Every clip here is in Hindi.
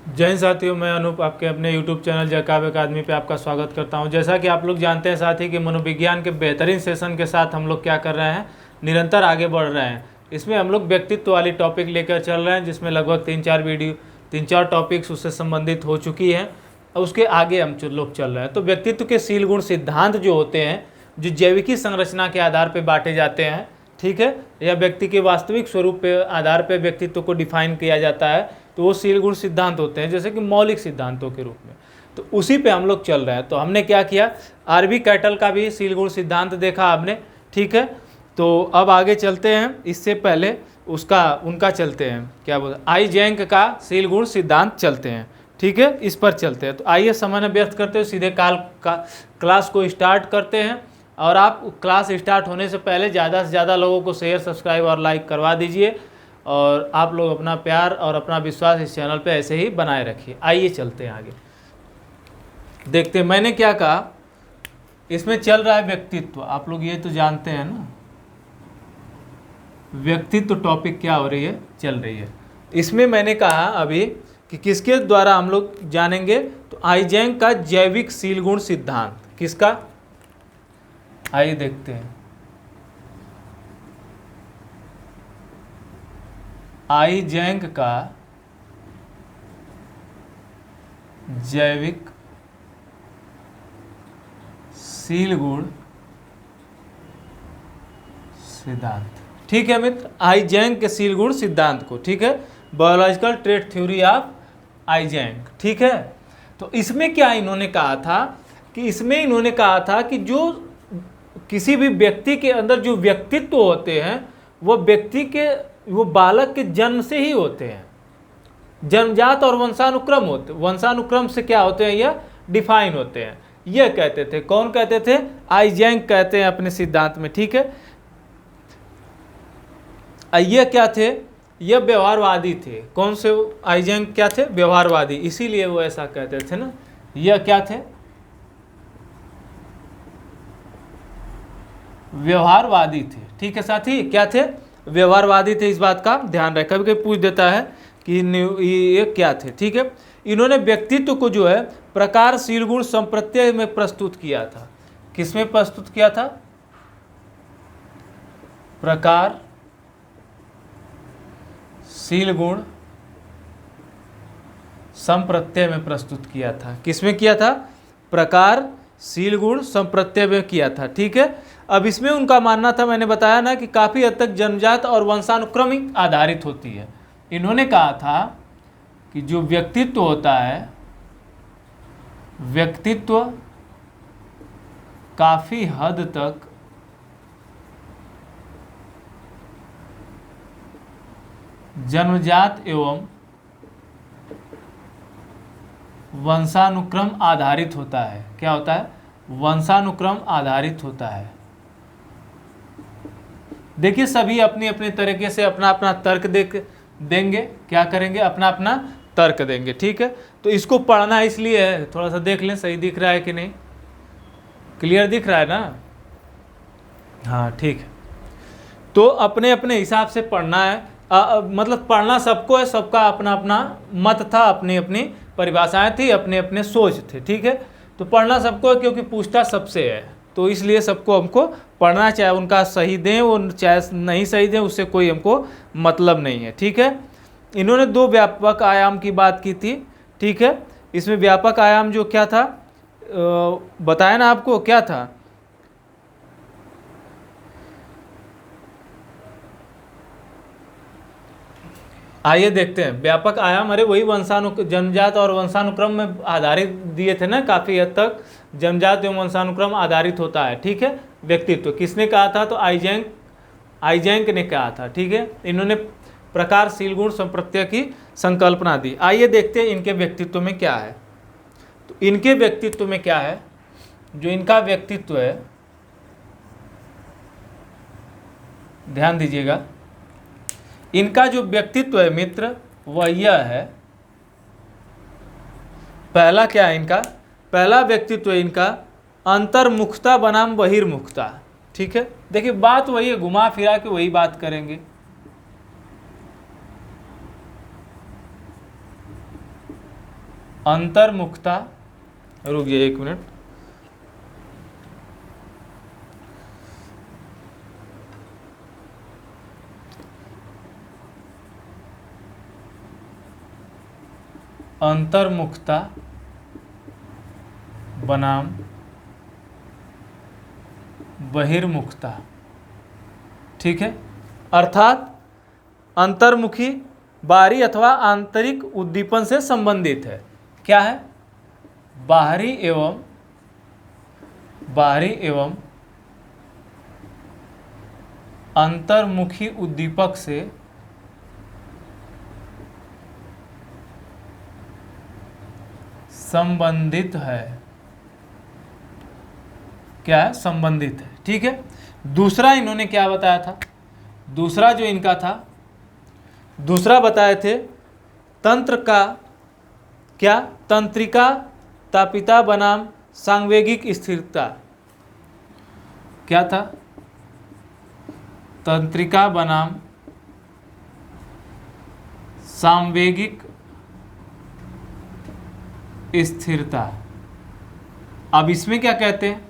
जय हिंद साथियों, मैं अनूप आपके अपने YouTube चैनल जयकाव्य अकादमी पे आपका स्वागत करता हूं। जैसा कि आप लोग जानते हैं साथी कि मनोविज्ञान के बेहतरीन सेशन के साथ हम लोग क्या कर रहे हैं, निरंतर आगे बढ़ रहे हैं। इसमें हम लोग व्यक्तित्व वाली टॉपिक लेकर चल रहे हैं, जिसमें लगभग 3-4 टॉपिक्स उससे संबंधित हो चुकी हैं और उसके आगे हम लोग चल रहे हैं। तो व्यक्तित्व के सील गुण सिद्धांत जो होते हैं, जो जैविकी संरचना के आधार पर बांटे जाते हैं, ठीक है, या व्यक्ति के वास्तविक स्वरूप के आधार पर व्यक्तित्व को डिफाइन किया जाता है, तो वो सील गुण सिद्धांत होते हैं, जैसे कि मौलिक सिद्धांतों के रूप में। तो उसी पे हम लोग चल रहे हैं। तो हमने क्या किया, आरबी कैटल का भी सील गुण सिद्धांत देखा आपने, ठीक है। तो अब आगे चलते हैं, इससे पहले उनका चलते हैं, क्या बोलते हैं, आई जैंक का सील गुण सिद्धांत चलते हैं, ठीक है, इस पर चलते हैं। तो आइए समय न व्यर्थ करते हुए सीधे क्लास को स्टार्ट करते हैं। और आप क्लास स्टार्ट होने से पहले ज़्यादा से ज़्यादा लोगों को शेयर, सब्सक्राइब और लाइक करवा दीजिए। और आप लोग अपना प्यार और अपना विश्वास इस चैनल पे ऐसे ही बनाए रखिए। आइए चलते हैं आगे, देखते हैं। मैंने क्या कहा, इसमें चल रहा है व्यक्तित्व, आप लोग ये तो जानते हैं ना, व्यक्तित्व टॉपिक क्या हो रही है, चल रही है। इसमें मैंने कहा अभी कि किसके द्वारा हम लोग जानेंगे, तो आइजैंक का जैविक सील गुण सिद्धांत। किसका, आइए देखते हैं। आइजैंक का जैविक सील गुण सिद्धांत, ठीक है मित्र, आइजैंक के सील गुण सिद्धांत को, ठीक है, बायोलॉजिकल ट्रेट थ्योरी ऑफ आइजैंक, ठीक है। तो इसमें क्या इन्होंने कहा था कि जो किसी भी व्यक्ति के अंदर जो व्यक्तित्व होते हैं, वो बालक के जन्म से ही होते हैं। जन्मजात और वंशानुक्रम से क्या होते हैं, यह डिफाइन होते हैं। यह कहते थे, कौन कहते थे, आइजैंक कहते हैं अपने सिद्धांत में, ठीक है। ये क्या थे, यह व्यवहारवादी थे। कौन से आइजैंक क्या थे, व्यवहारवादी, इसीलिए वो ऐसा कहते थे ना। यह क्या थे, व्यवहारवादी थे, ठीक है साथी, क्या थे, व्यवहारवादी थे। इस बात का ध्यान रखें, कभी कभी पूछ देता है कि ये क्या थे, ठीक है। इन्होंने व्यक्तित्व को जो है प्रकार सील गुण संप्रत्यय में प्रस्तुत किया था। किस में प्रस्तुत किया था, प्रकार सील गुण संप्रत्यय में प्रस्तुत किया था। किसमें किया था, प्रकार सील गुण संप्रत्यय में किया था, ठीक है। अब इसमें उनका मानना था, मैंने बताया ना, कि काफ़ी हद तक जन्मजात और वंशानुक्रमिक आधारित होती है। इन्होंने कहा था कि जो व्यक्तित्व होता है, व्यक्तित्व काफ़ी हद तक जन्मजात एवं वंशानुक्रम आधारित होता है। क्या होता है, वंशानुक्रम आधारित होता है। देखिए, सभी अपनी अपनी तरीके से अपना अपना तर्क देंगे, क्या करेंगे, अपना अपना तर्क देंगे, ठीक है। तो इसको पढ़ना इसलिए है, थोड़ा सा देख लें सही दिख रहा है कि नहीं, क्लियर दिख रहा है ना, हाँ ठीक है। तो अपने अपने हिसाब से पढ़ना है, मतलब पढ़ना सबको है, सबका अपना अपना मत था, अपनी अपनी परिभाषाएं थी, अपने अपने सोच थे, ठीक है। तो पढ़ना सबको है, क्योंकि पूछता सबसे है, तो इसलिए सबको हमको पढ़ना, चाहे उनका सही दें वो चाहे नहीं सही दें, उससे कोई हमको मतलब नहीं है, ठीक है। इन्होंने दो व्यापक आयाम की बात की थी, ठीक है। इसमें व्यापक आयाम जो क्या था, बताया ना आपको, क्या था, आइए देखते हैं। व्यापक आयाम, अरे वही जन्मजात और वंशानुक्रम में आधारित दिए थे ना, काफ़ी हद तक जन्मजात एवं वंशानुक्रम आधारित होता है, ठीक है। व्यक्तित्व किसने कहा था, तो आइजैंक ने कहा था, ठीक है। इन्होंने प्रकार सील गुण संप्रत्यय की संकल्पना दी। आइए देखते हैं इनके व्यक्तित्व में क्या है। तो इनके व्यक्तित्व में क्या है, जो इनका व्यक्तित्व है, ध्यान दीजिएगा, इनका जो व्यक्तित्व है मित्र, वह यह है, पहला क्या है इनका, पहला व्यक्तित्व है इनका अंतर्मुखता बनाम बहिर्मुखता, ठीक है। देखिए बात वही है, घुमा फिरा के वही बात करेंगे। अंतर्मुखता, रुक जाइए एक मिनट, अंतर्मुखता बनाम बहिर्मुखता। ठीक है, अर्थात अंतर्मुखी बाहरी अथवा आंतरिक उद्दीपन से संबंधित है। क्या है? बाहरी एवं अंतर्मुखी उद्दीपक से संबंधित है। क्या है? संबंधित है। ठीक है, दूसरा इन्होंने क्या बताया था? दूसरा जो इनका था, दूसरा बताए थे तंत्र का क्या? तंत्रिका तापिता बनाम सांवेगिक स्थिरता। क्या था? तंत्रिका बनाम सांवेगिक स्थिरता। अब इसमें क्या कहते हैं?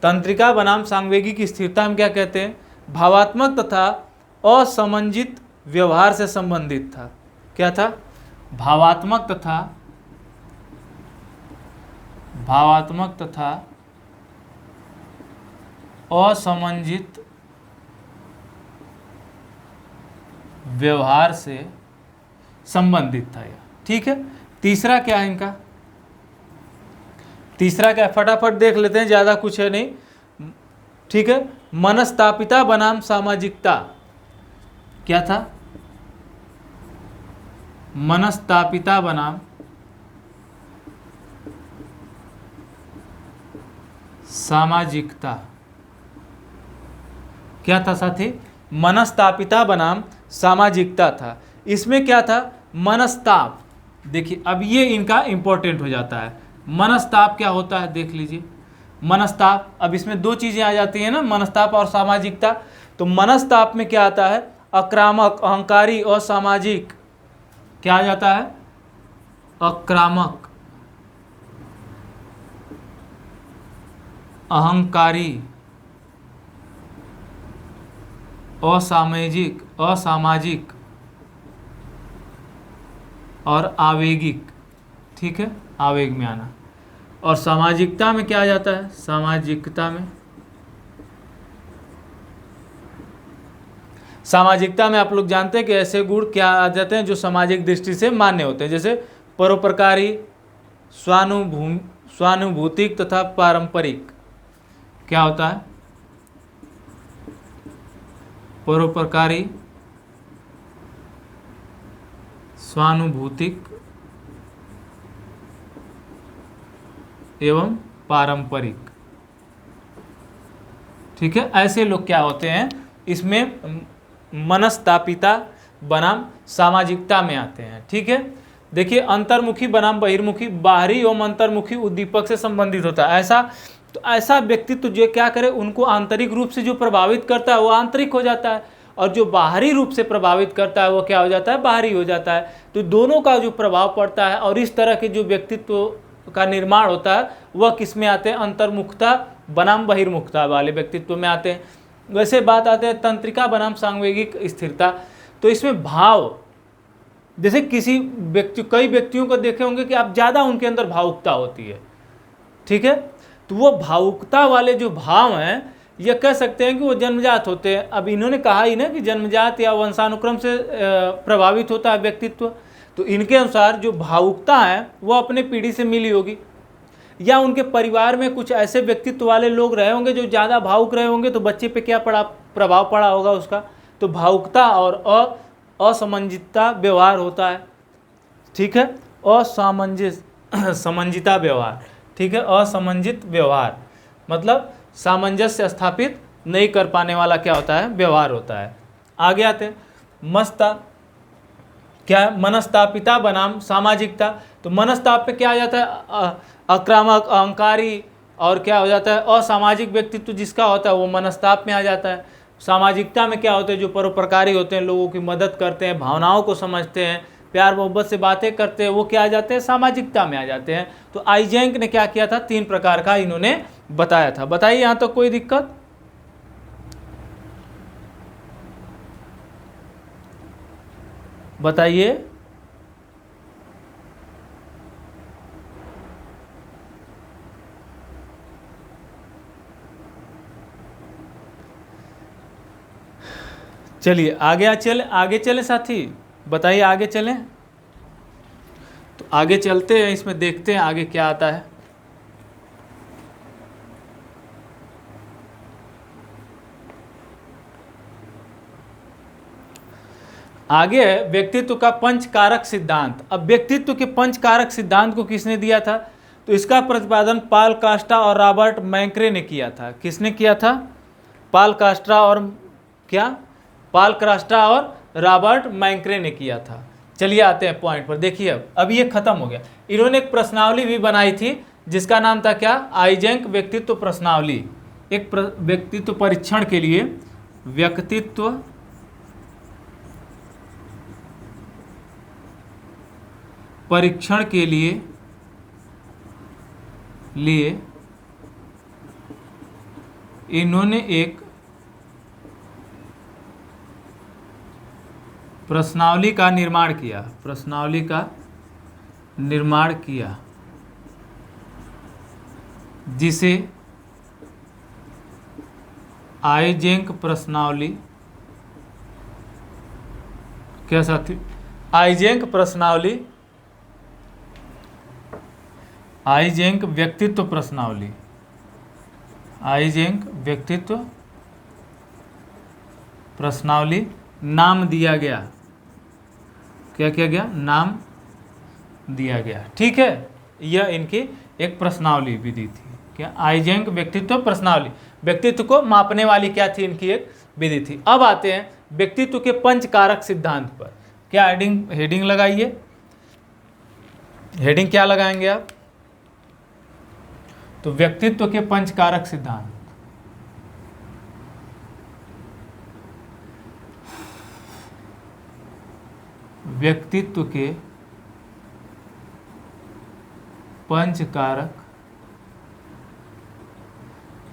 तंत्रिका बनाम सांवेगिक स्थिरता हम क्या कहते हैं? भावात्मक तथा असमंजित व्यवहार से संबंधित था। क्या था? भावात्मक तथा असमंजित व्यवहार से संबंधित था यह। ठीक है, तीसरा क्या है इनका? तीसरा क्या? फटाफट देख लेते हैं, ज्यादा कुछ है नहीं। ठीक है, मनस्तापिता बनाम सामाजिकता। क्या था? मनस्तापिता बनाम सामाजिकता। क्या था साथी? मनस्तापिता बनाम सामाजिकता था। इसमें क्या था? मनस्ताप। देखिए, अब ये इनका इंपॉर्टेंट हो जाता है। मनस्ताप क्या होता है देख लीजिए। मनस्ताप, अब इसमें दो चीजें आ जाती हैं ना, मनस्ताप और सामाजिकता। तो मनस्ताप में क्या आता है? आक्रामक, अहंकारी और सामाजिक। क्या आ जाता है? आक्रामक, अहंकारी, असामाजिक और आवेगिक। ठीक है, आवेग में आना। और सामाजिकता में क्या आ जाता है? सामाजिकता में आप लोग जानते हैं कि ऐसे गुण क्या आ जाते हैं जो सामाजिक दृष्टि से मान्य होते हैं, जैसे परोपकारी, स्वानुभूतिक तथा पारंपरिक। क्या होता है? परोपकारी, स्वानुभूतिक एवं पारंपरिक। ठीक है, ऐसे लोग क्या होते हैं? इसमें मनस्तापिता बनाम सामाजिकता में आते हैं। ठीक है, देखिए, अंतर्मुखी बनाम बहिर्मुखी, बाहरी एवं अंतर्मुखी उद्दीपक से संबंधित होता है। ऐसा व्यक्तित्व जो क्या करे, उनको आंतरिक रूप से जो प्रभावित करता है वो आंतरिक हो जाता है, और जो बाहरी रूप से प्रभावित करता है वो क्या हो जाता है? बाहरी हो जाता है। तो दोनों का जो प्रभाव पड़ता है और इस तरह के जो व्यक्तित्व का निर्माण होता है वह किस में आते हैं? अंतर्मुखता बनाम बहिर्मुखता वाले व्यक्तित्व में आते हैं। वैसे बात आते हैं तंत्रिका बनाम सांवेगिक स्थिरता। तो इसमें भाव, जैसे किसी व्यक्ति, कई व्यक्तियों को देखे होंगे कि आप ज़्यादा उनके अंदर भावुकता होती है। ठीक है, तो वो भावुकता वाले जो भाव हैं, ये कह सकते हैं कि वो जन्मजात होते हैं। अब इन्होंने कहा ही ना कि जन्मजात या वंशानुक्रम से प्रभावित होता है व्यक्तित्व। तो इनके अनुसार जो भावुकता है वो अपने पीढ़ी से मिली होगी, या उनके परिवार में कुछ ऐसे व्यक्तित्व वाले लोग रहे होंगे जो ज़्यादा भावुक रहे होंगे, तो बच्चे पे क्या प्रभाव पड़ा होगा उसका। तो भावुकता और असमंजितता व्यवहार होता है। ठीक है, समंजिता व्यवहार। ठीक है, असमंजित व्यवहार मतलब सामंजस्य स्थापित नहीं कर पाने वाला क्या होता है? व्यवहार होता है। आगे आते हैं क्या है? मनस्तापिता बनाम सामाजिकता। तो मनस्ताप पे क्या आ जाता है? आक्रामक, अहंकारी, और क्या हो जाता है? असामाजिक व्यक्तित्व जिसका होता है वो मनस्ताप में आ जाता है। सामाजिकता में क्या होते हैं? जो परोपकारी होते हैं, लोगों की मदद करते हैं, भावनाओं को समझते हैं, प्यार मोहब्बत से बातें करते हैं, वो क्या आ जाते हैं, सामाजिकता में आ जाते हैं। तो आइजेंक ने क्या किया था, 3 प्रकार का इन्होंने बताया था। बताइए यहाँ तो कोई दिक्कत? बताइए। चलिए आगे चले साथी, बताइए आगे चलें। तो आगे चलते हैं, इसमें देखते हैं आगे क्या आता है। आगे है व्यक्तित्व का पंचकारक सिद्धांत। अब व्यक्तित्व के पंचकारक सिद्धांत को किसने दिया था? तो इसका प्रतिपादन पाल कास्टा और रॉबर्ट मैंक्रे ने किया था। किसने किया था? पाल कास्टा और रॉबर्ट मैंक्रे ने किया था। चलिए आते हैं पॉइंट पर। देखिए अब ये खत्म हो गया। इन्होंने एक प्रश्नावली भी बनाई थी जिसका नाम था क्या, आइजेंक व्यक्तित्व प्रश्नावली। एक व्यक्तित्व परीक्षण के लिए, व्यक्तित्व परीक्षण के लिए इन्होंने एक प्रश्नावली का निर्माण किया जिसे आइजेंक प्रश्नावली, क्या साथी, आइजेंक व्यक्तित्व प्रश्नावली नाम दिया गया। क्या किया गया? नाम दिया गया। ठीक है, यह इनकी एक प्रश्नावली विधि थी। क्या? आइजेंक व्यक्तित्व प्रश्नावली, व्यक्तित्व को मापने वाली क्या थी, इनकी एक विधि थी। अब आते हैं व्यक्तित्व के पंचकारक सिद्धांत पर। क्या हेडिंग लगाइए, हेडिंग क्या लगाएंगे आप? तो व्यक्तित्व के पंचकारक सिद्धांत। व्यक्तित्व के पंचकारक।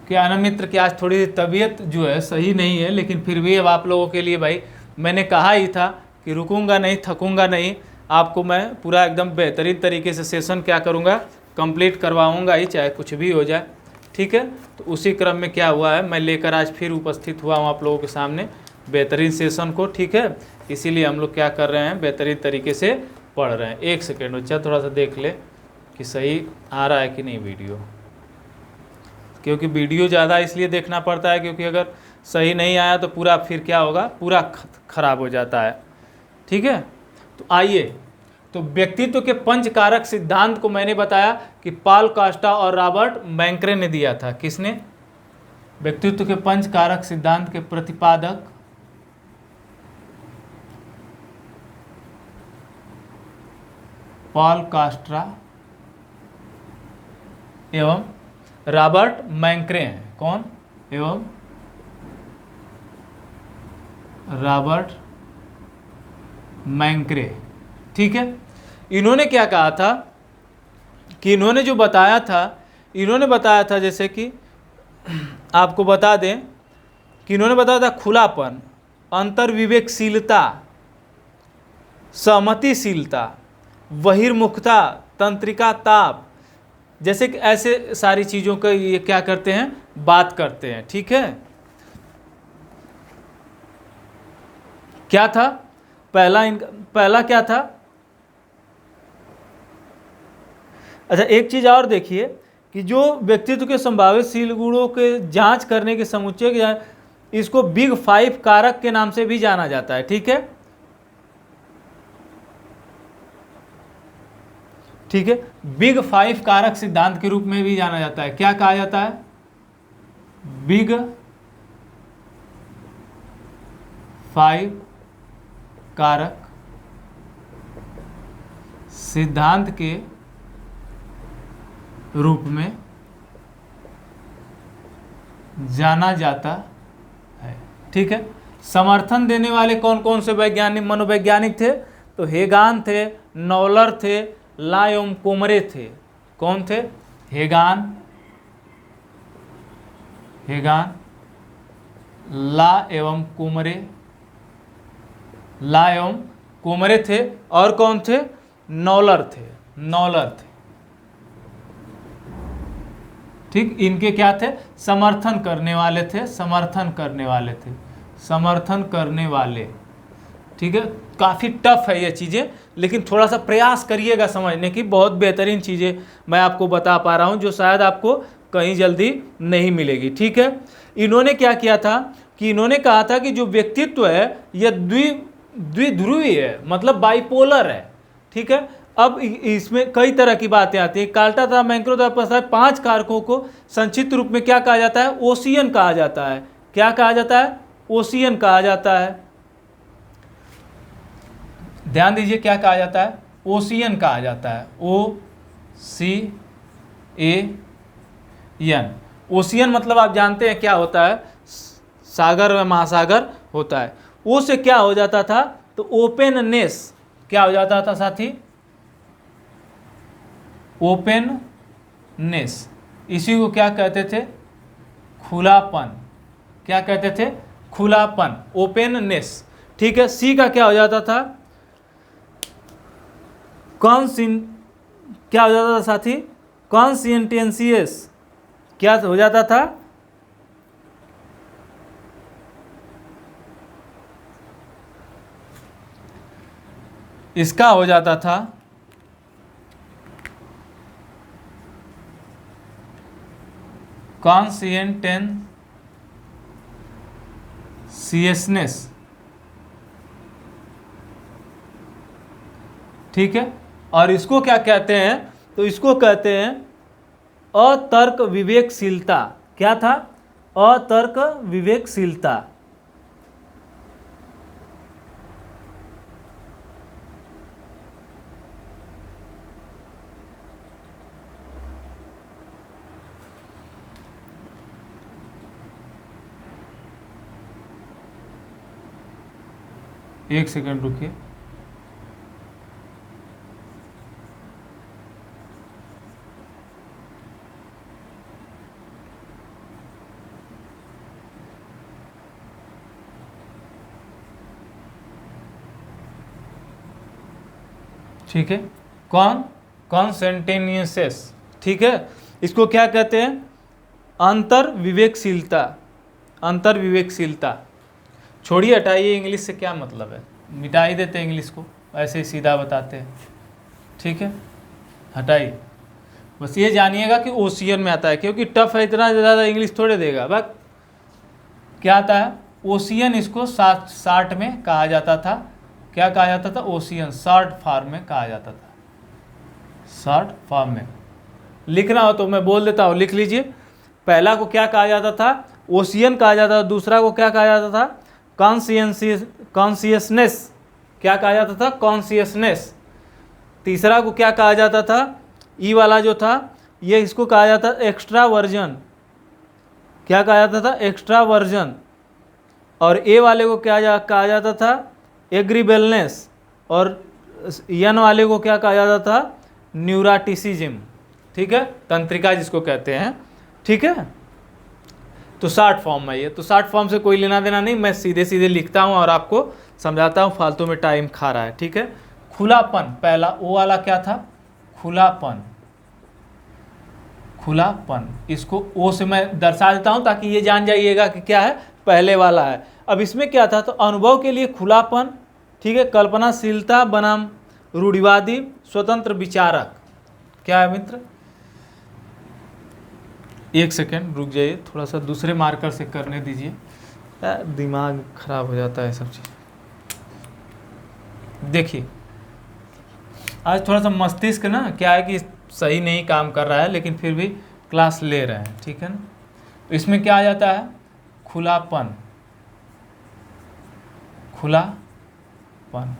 क्या ना मित्र, कि आज थोड़ी तबीयत जो है सही नहीं है, लेकिन फिर भी अब आप लोगों के लिए भाई मैंने कहा ही था कि रुकूंगा नहीं, थकूंगा नहीं, आपको मैं पूरा एकदम बेहतरीन तरीके से सेशन क्या करूंगा, कंप्लीट करवाऊंगा ही, चाहे कुछ भी हो जाए। ठीक है, तो उसी क्रम में क्या हुआ है, मैं लेकर आज फिर उपस्थित हुआ हूँ आप लोगों के सामने बेहतरीन सेशन को। ठीक है, इसीलिए हम लोग क्या कर रहे हैं, बेहतरीन तरीके से पढ़ रहे हैं। एक सेकेंड बच्चा थोड़ा सा देख ले कि सही आ रहा है कि नहीं वीडियो, क्योंकि वीडियो ज़्यादा इसलिए देखना पड़ता है क्योंकि अगर सही नहीं आया तो पूरा फिर क्या होगा, पूरा खराब हो जाता है। ठीक है, तो आइए, तो व्यक्तित्व के पंचकारक सिद्धांत को मैंने बताया कि पाल कास्टा और रॉबर्ट मैंक्रे ने दिया था। किसने? व्यक्तित्व के पंचकारक सिद्धांत के प्रतिपादक पाल कास्ट्रा एवं रॉबर्ट मैंक्रे हैं। कौन? एवं रॉबर्ट मैंक्रे। ठीक है, इन्होंने क्या कहा था कि इन्होंने जो बताया था, जैसे कि आपको बता दें कि इन्होंने बताया था खुलापन, अंतर्विवेकशीलता, सहमतिशीलता, बहिर्मुखता, तंत्रिका ताप, जैसे कि ऐसे सारी चीज़ों का ये क्या करते हैं, बात करते हैं। ठीक है, क्या था पहला क्या था? अच्छा, एक चीज़ और देखिए कि जो व्यक्तित्व के संभावितशील गुणों के जांच करने के समुच्चय के, इसको बिग 5 कारक के नाम से भी जाना जाता है। ठीक है, ठीक है, बिग 5 कारक सिद्धांत के रूप में भी जाना जाता है। क्या कहा जाता है? बिग 5 कारक सिद्धांत के रूप में जाना जाता है। ठीक है, समर्थन देने वाले कौन कौन से वैज्ञानिक मनोवैज्ञानिक थे? तो हेगान थे, नॉलर थे, ला एवं कोमरे थे। कौन थे? हेगान, ला एवं कोमरे, ला एवं कोमरे थे। और कौन थे? नॉलर थे, नॉलर थे। ठीक, इनके क्या थे? समर्थन करने वाले थे, समर्थन करने वाले थे, समर्थन करने वाले। ठीक है, काफ़ी टफ है ये चीज़ें, लेकिन थोड़ा सा प्रयास करिएगा समझने की। बहुत बेहतरीन चीज़ें मैं आपको बता पा रहा हूँ जो शायद आपको कहीं जल्दी नहीं मिलेगी। ठीक है, इन्होंने क्या किया था कि इन्होंने कहा था कि जो व्यक्तित्व है यह द्विध्रुवी है, मतलब बाइपोलर है। ठीक है, अब इसमें कई तरह की बातें आती हैं। कार्टा तथा मैंक्रो द्वारा प्रस्तावित 5 कारकों को संक्षिप्त रूप में क्या कहा जाता है? ओशियन कहा जाता है। क्या कहा जाता है? ओशियन कहा जाता है। ध्यान दीजिए, क्या कहा जाता है? ओशियन कहा जाता है, OCAN। ओशियन मतलब आप जानते हैं क्या होता है? सागर व महासागर होता है। ओ से क्या हो जाता था? तो ओपननेस क्या हो जाता था साथी? ओपननेस। इसी को क्या कहते थे? खुलापन। क्या कहते थे? खुलापन, ओपननेस। ठीक है, सी का क्या हो जाता था? क्या हो जाता था साथी? कॉन्सियंटेंसियस। क्या हो जाता था? इसका हो जाता था कॉन्सियंटेंसियसनेस। ठीक है, और इसको क्या कहते हैं? तो इसको कहते हैं अतर्क विवेकशीलता। क्या था? अतर्क विवेकशीलता। एक सेकंड रुकिए। ठीक है, कॉन्सेंटेनियस। ठीक है, इसको क्या कहते हैं? अंतर विवेकशीलता, अंतर विवेकशीलता। छोड़िए, हटाइए, इंग्लिश से क्या मतलब है? मिटा ही देते इंग्लिश को, ऐसे ही सीधा बताते हैं। ठीक है, हटाइए। बस ये जानिएगा कि ओशियन में आता है, क्योंकि टफ है, इतना ज़्यादा इंग्लिश थोड़े देगा। बस क्या आता है? ओशियन। इसको शार्ट में कहा जाता था। क्या कहा जाता था? ओशियन, शॉर्ट फॉर्म में कहा जाता था, शॉर्ट फॉर्म में। लिखना हो तो मैं बोल देता हूँ, लिख लीजिए। पहला को क्या कहा जाता था? ओशियन कहा जाता था। दूसरा को क्या कहा जाता था? कॉन्सियसनेस। क्या कहा जाता था? कॉन्सियसनेस। तीसरा को क्या कहा जाता था? ई वाला जो था ये, इसको कहा जाता एक्स्ट्रावर्जन। क्या कहा जाता था? एक्स्ट्रावर्जन। और ए वाले को क्या कहा जाता था? एग्रीबेलनेस। और एन वाले को क्या कहा जाता था? न्यूराटिसिज्म। ठीक है, तंत्रिका जिसको कहते हैं। ठीक है, तो शॉर्ट फॉर्म में ये, तो शॉर्ट फॉर्म से कोई लेना देना नहीं, मैं सीधे सीधे लिखता हूँ और आपको समझाता हूँ, फालतू में टाइम खा रहा है। ठीक है, खुलापन। पहला ओ वाला क्या था? खुलापन, खुलापन। इसको ओ से मैं दर्शा देता हूँ ताकि ये जान जाइएगा कि क्या है, पहले वाला है। अब इसमें क्या था? तो अनुभव के लिए खुलापन। ठीक है, कल्पनाशीलता बनाम रूढ़िवादी स्वतंत्र विचारक। क्या है मित्र? एक सेकेंड रुक जाइए, थोड़ा सा दूसरे मार्कर से करने दीजिए, दिमाग खराब हो जाता है सब चीज़। देखिए, आज थोड़ा सा मस्तिष्क ना क्या है कि सही नहीं काम कर रहा है, लेकिन फिर भी क्लास ले रहे हैं। ठीक है ना, तो इसमें क्या आ जाता है? खुलापन, खुलापन।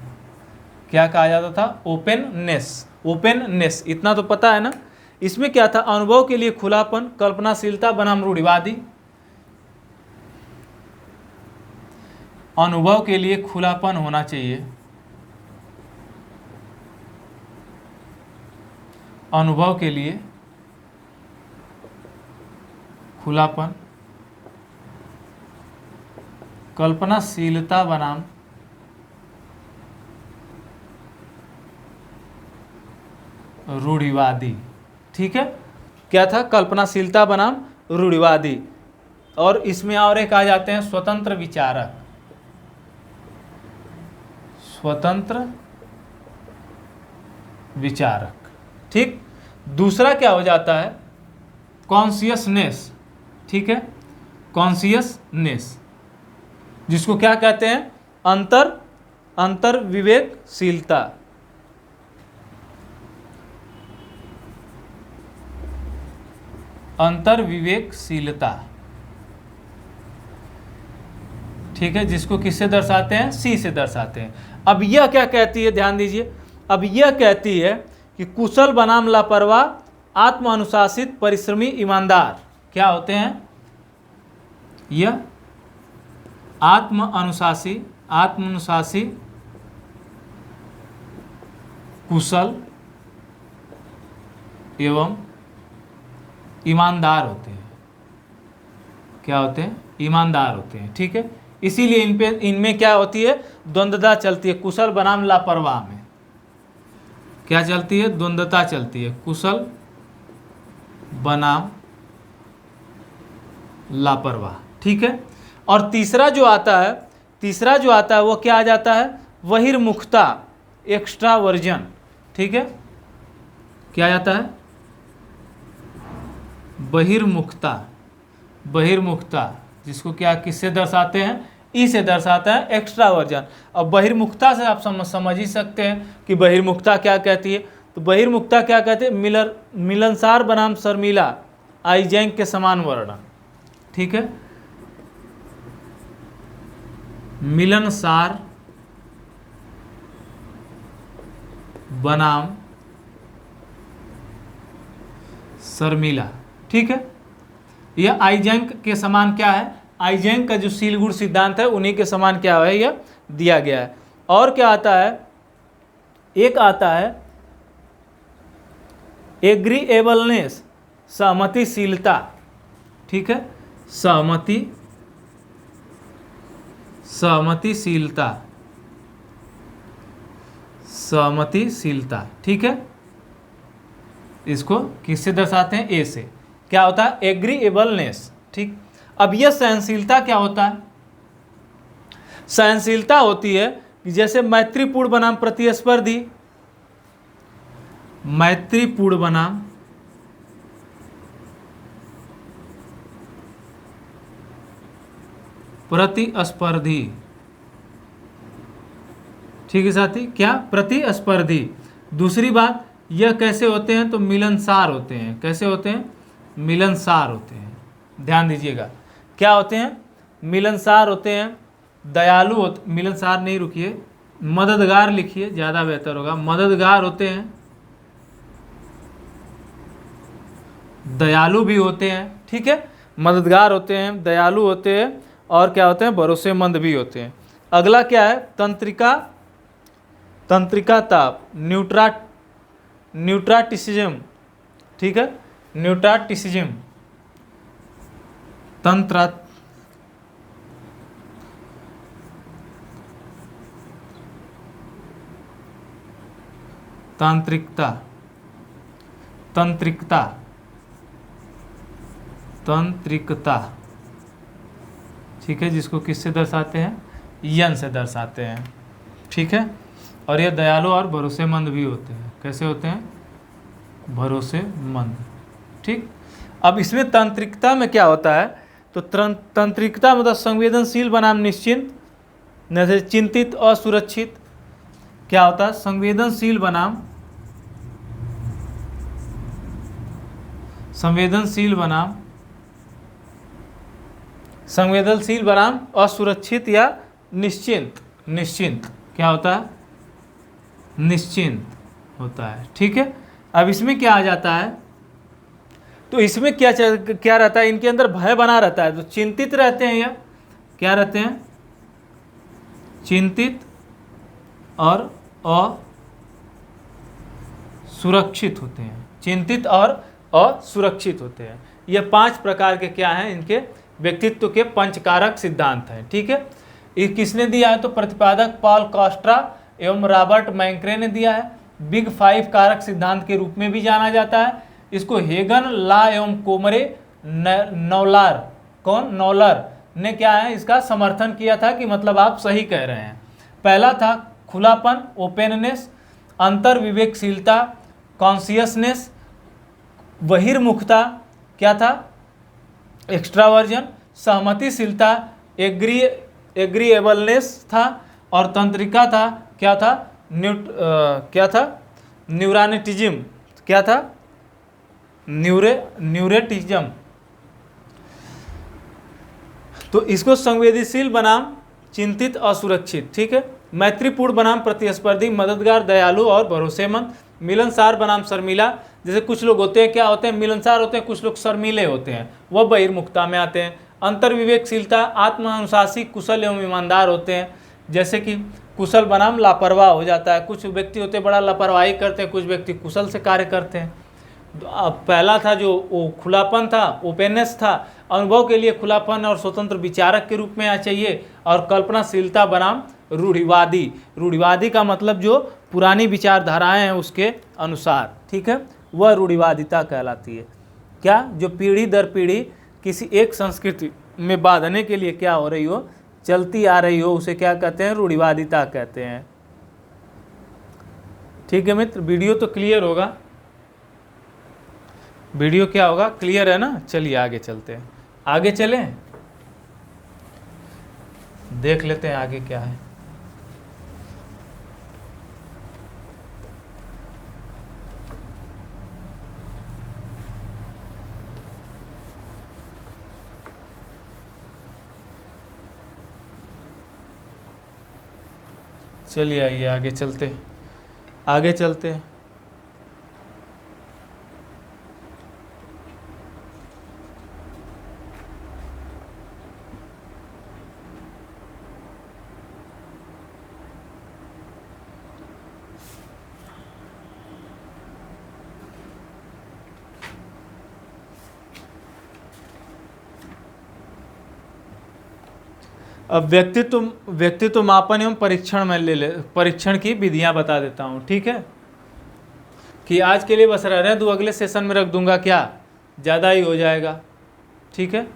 क्या कहा जाता था? Openness, openness. इतना तो पता है ना। इसमें क्या था? अनुभव के लिए खुलापन, कल्पनाशीलता बनाम रूढ़िवादी। अनुभव के लिए खुलापन होना चाहिए, अनुभव के लिए खुलापन, कल्पनाशीलता बनाम रूढ़िवादी। ठीक है, क्या था? कल्पनाशीलता बनाम रूढ़िवादी। और इसमें और एक आ जाते हैं स्वतंत्र विचारक, स्वतंत्र विचारक। ठीक, दूसरा क्या हो जाता है? कॉन्शियसनेस। ठीक है, कॉन्शियसनेस, जिसको क्या कहते हैं? अंतर विवेकशीलता। अंतर विवेकशीलता। ठीक है, जिसको किससे दर्शाते हैं? सी से दर्शाते हैं। अब यह क्या कहती है? ध्यान दीजिए, अब यह कहती है कि कुशल बनाम लापरवाह, आत्म अनुशासित, परिश्रमी, ईमानदार क्या होते हैं? यह आत्म अनुशासी, कुशल एवं ईमानदार होते हैं। क्या होते हैं? ईमानदार होते हैं। ठीक है, इसीलिए इनमें क्या होती है? द्वंद्वता चलती है। कुशल बनाम लापरवाह में क्या चलती है? द्वंद्वता चलती है। कुशल बनाम लापरवाह। ठीक है, और तीसरा जो आता है वो क्या आ जाता है? बहिर्मुखता, एक्स्ट्रावर्जन। ठीक है, क्या आ जाता है? बहिर्मुखता, जिसको क्या किससे दर्शाते हैं? ई से दर्शाता है, एक्स्ट्रावर्जन। अब बहिर्मुखता से आप समझ ही सकते हैं कि बहिर्मुखता क्या कहती है। तो बहिर्मुखता क्या कहते हैं? मिलनसार बनाम शर्मिला, आईजैंक के समान वर्ण। ठीक है, मिलनसार बनाम शर्मिला। ठीक है, यह आईजैंक के समान क्या है? आईजैंक का जो सीलगुण सिद्धांत है उन्हीं के समान क्या है? यह दिया गया है। और क्या आता है? एक आता है एग्रीएबलनेस, सहमतिशीलता। ठीक है, सहमतिशीलता। ठीक है, इसको किससे दर्शाते हैं? ए से। क्या होता है? एग्रीएबलनेस। ठीक, अब यह सहनशीलता क्या होता है? सहनशीलता होती है कि जैसे मैत्रीपूर्ण बनाम प्रतिस्पर्धी, मैत्रीपूर्ण बनाम प्रतिस्पर्धी। ठीक है साथी, क्या? प्रतिस्पर्धी। दूसरी बात, यह कैसे होते हैं? तो मिलनसार होते हैं। कैसे होते हैं? मिलनसार होते हैं। ध्यान दीजिएगा, क्या होते हैं? मिलनसार होते हैं, दयालु होते, मिलनसार नहीं, रुकिए, मददगार लिखिए, ज़्यादा बेहतर होगा। मददगार होते हैं, दयालु भी होते हैं। ठीक है, मददगार होते हैं, दयालु होते हैं, और क्या होते हैं? भरोसेमंद भी होते हैं। अगला क्या है? तंत्रिकाता, न्यूट्राटिसिज्म। ठीक है, न्यूट्राटिसिज्म, तंत्रिकता। ठीक है, जिसको किससे दर्शाते हैं? यन से दर्शाते हैं। ठीक है, और ये दयालु और भरोसेमंद भी होते हैं। कैसे होते हैं? भरोसेमंद। ठीक, अब इसमें तांत्रिकता में क्या होता है? तो तांत्रिकता मतलब संवेदनशील बनाम निश्चिंत, जैसे चिंतित, असुरक्षित। क्या होता है? संवेदनशील बनाम असुरक्षित या निश्चिंत। क्या होता है? निश्चिंत होता है। ठीक है, अब इसमें क्या आ जाता है? तो इसमें क्या रहता है? इनके अंदर भय बना रहता है, तो चिंतित रहते हैं। या क्या रहते हैं? चिंतित और असुरक्षित होते हैं। चिंतित और असुरक्षित होते हैं। ये 5 प्रकार के क्या हैं, इनके व्यक्तित्व के पंचकारक सिद्धांत हैं। ठीक है, ये किसने दिया है, तो प्रतिपादक पॉल कॉस्ट्रा एवं रॉबर्ट मैंक्रे ने दिया है। बिग 5 कारक सिद्धांत के रूप में भी जाना जाता है। इसको हेगन, ला एवं कोमरे नौलर ने क्या है, इसका समर्थन किया था कि मतलब आप सही कह रहे हैं। पहला था खुलापन, ओपेननेस, अंतर्विवेकशीलता, कॉन्शियसनेस, बहिर्मुखता, क्या था, एक्स्ट्रावर्जन, सहमतिशीलता, एग्रीएबलनेस था, और तंत्रिका था, क्या था, न्यूरानेटिज्म, क्या था, न्यूरेटिज्म। तो इसको संवेदनशील बनाम चिंतित, असुरक्षित। ठीक है, मैत्रीपूर्ण बनाम प्रतिस्पर्धी, मददगार, दयालु और भरोसेमंद, मिलनसार बनाम शर्मीला। जैसे कुछ लोग होते हैं, क्या होते हैं, मिलनसार होते हैं, कुछ लोग शर्मीले होते हैं, वह बहिर्मुखता में आते हैं। अंतर्विवेकशीलता, आत्मानुशासी, कुशल एवं ईमानदार होते हैं। जैसे कि कुशल बनाम लापरवाह हो जाता है। कुछ व्यक्ति होते हैं बड़ा लापरवाही करते हैं, कुछ व्यक्ति कुशल से कार्य करते हैं। अब पहला था जो वो खुलापन था, ओपेननेस था, अनुभव के लिए खुलापन और स्वतंत्र विचारक के रूप में आ चाहिए। और कल्पनाशीलता बनाम रूढ़िवादी। रूढ़िवादी का मतलब जो पुरानी विचारधाराएं हैं उसके अनुसार, ठीक है, वह रूढ़िवादिता कहलाती है। क्या, जो पीढ़ी दर पीढ़ी किसी एक संस्कृति में बांधने के लिए क्या हो रही हो, चलती आ रही हो, उसे क्या कहते हैं, रूढ़िवादिता कहते हैं। ठीक है मित्र, वीडियो तो क्लियर होगा, वीडियो क्या होगा, क्लियर है ना। चलिए आगे चलते हैं, आगे चलें, देख लेते हैं आगे क्या है। चलिए आइए आगे चलते हैं, आगे चलते हैं। अब व्यक्तित्व मापन एवं परीक्षण में परीक्षण की विधियां बता देता हूं। ठीक है, कि आज के लिए बस रहने दो, अगले सेशन में रख दूंगा, क्या ज़्यादा ही हो जाएगा। ठीक है,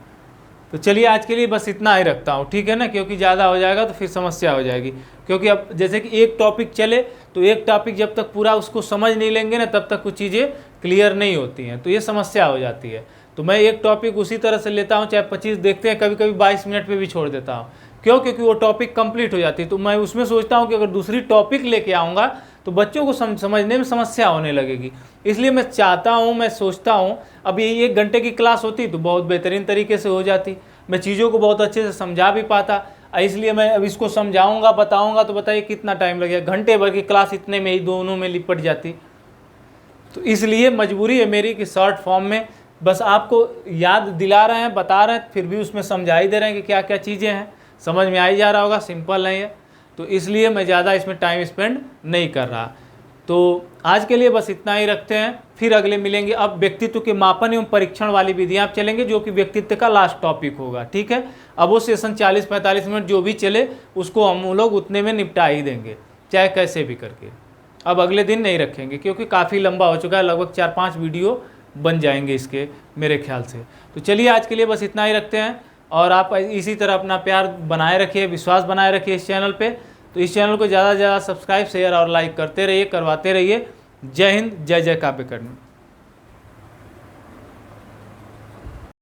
तो चलिए आज के लिए बस इतना ही रखता हूं, ठीक है ना, क्योंकि ज़्यादा हो जाएगा तो फिर समस्या हो जाएगी। क्योंकि अब जैसे कि एक टॉपिक चले तो एक टॉपिक जब तक पूरा उसको समझ नहीं लेंगे ना, तब तक कुछ चीज़ें क्लियर नहीं होती हैं, तो ये समस्या हो जाती है। तो मैं एक टॉपिक उसी तरह से लेता हूँ, चाहे 25 देखते हैं, कभी कभी 22 मिनट पे भी छोड़ देता हूँ। क्यों, क्योंकि वो टॉपिक कंप्लीट हो जाती है। तो मैं उसमें सोचता हूँ कि अगर दूसरी टॉपिक लेके आऊँगा तो बच्चों को समझने में समस्या होने लगेगी। इसलिए मैं चाहता हूँ, मैं सोचता हूँ अब ये 1 घंटे की क्लास होती तो बहुत बेहतरीन तरीके से हो जाती, मैं चीज़ों को बहुत अच्छे से समझा भी पाता। इसलिए मैं अब इसको समझाऊँगा, बताऊँगा, तो बताइए कितना टाइम लगेगा, घंटे भर की क्लास इतने में ही दोनों में लिपट जाती। तो इसलिए मजबूरी है मेरी कि शॉर्ट फॉर्म में बस आपको याद दिला रहे हैं, बता रहे हैं, फिर भी उसमें समझा ही दे रहे हैं कि क्या क्या चीज़ें हैं, समझ में आ ही जा रहा होगा, सिंपल नहीं है। तो इसलिए मैं ज़्यादा इसमें टाइम स्पेंड नहीं कर रहा। तो आज के लिए बस इतना ही रखते हैं, फिर अगले मिलेंगे। अब व्यक्तित्व के मापन एवं परीक्षण वाली विधियाँ आप चलेंगे, जो कि व्यक्तित्व का लास्ट टॉपिक होगा। ठीक है, अब वो सेशन 40-45 मिनट जो भी चले उसको हम लोग उतने में निपटा ही देंगे, चाहे कैसे भी करके। अब अगले दिन नहीं रखेंगे क्योंकि काफ़ी लंबा हो चुका है, लगभग 4-5 वीडियो बन जाएंगे इसके मेरे ख्याल से। तो चलिए आज के लिए बस इतना ही रखते हैं, और आप इसी तरह अपना प्यार बनाए रखिए, विश्वास बनाए रखिए इस चैनल पे। तो इस चैनल को ज़्यादा से ज़्यादा सब्सक्राइब, शेयर और लाइक करते रहिए, करवाते रहिए। जय हिंद, जय जय काव्य अकेडमी।